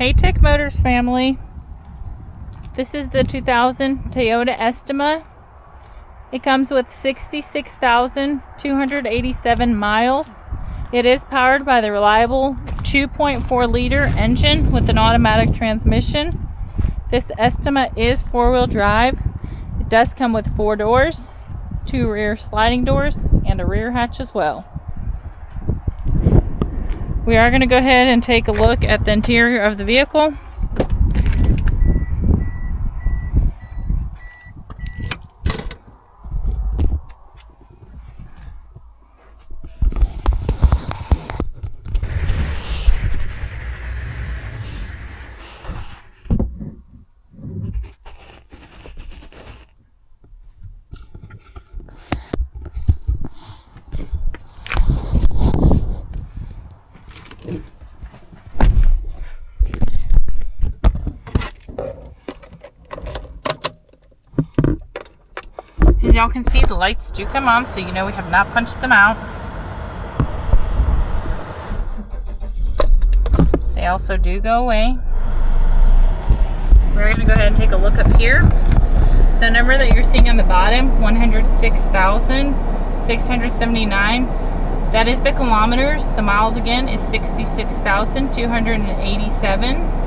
Hey Tech Motors family, this is the 2000 Toyota Estima. It comes with 66,287 miles. It is powered by the reliable 2.4 liter engine with an automatic transmission. This Estima is 4-wheel drive. It does come with 4 doors, 2 rear sliding doors, and a rear hatch as well. We are going to go ahead and take a look at the interior of the vehicle. As y'all can see, the lights do come on, so you know we have not punched them out. They also do go away. We're going to go ahead and take a look up here. The number that you're seeing on the bottom, 106,679, that is the kilometers. The miles again is 66,287.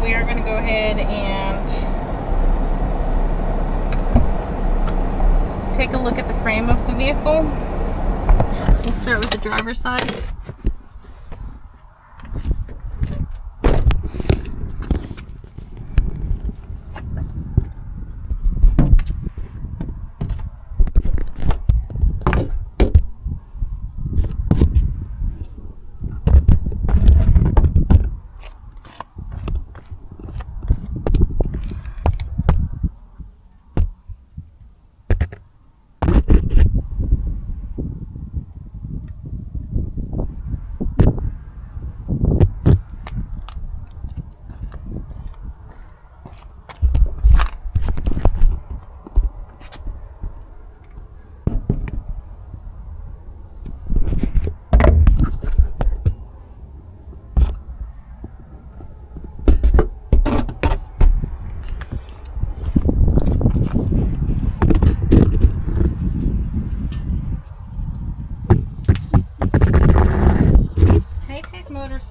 We are going to go ahead and take a look at the frame of the vehicle. We'll start with the driver's side.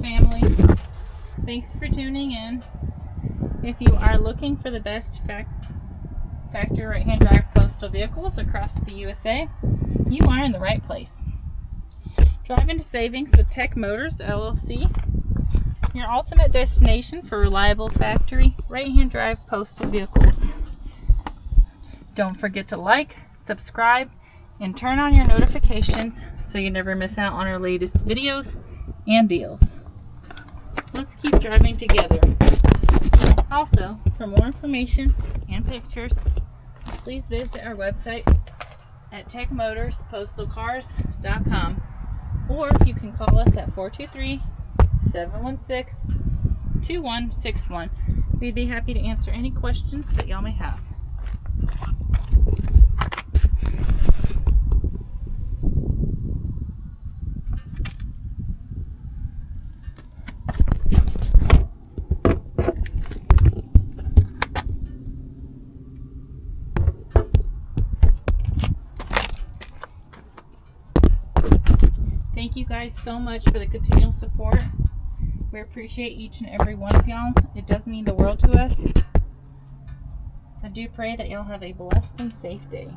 Family, thanks for tuning in. If you are looking for the best factory right-hand drive postal vehicles across the USA, you are in the right place. Drive into savings with Tech Motors LLC, your ultimate destination for reliable factory right-hand drive postal vehicles. Don't forget to like, subscribe, and turn on your notifications so you never miss out on our latest videos and deals. Let's keep driving together. Also, for more information and pictures, please visit our website at techmotorspostalcars.com, or you can call us at 423-716-2161. We'd be happy to answer any questions that y'all may have. Thank you guys so much for the continual support. We appreciate each and every one of y'all. It does mean the world to us. I do pray that y'all have a blessed and safe day.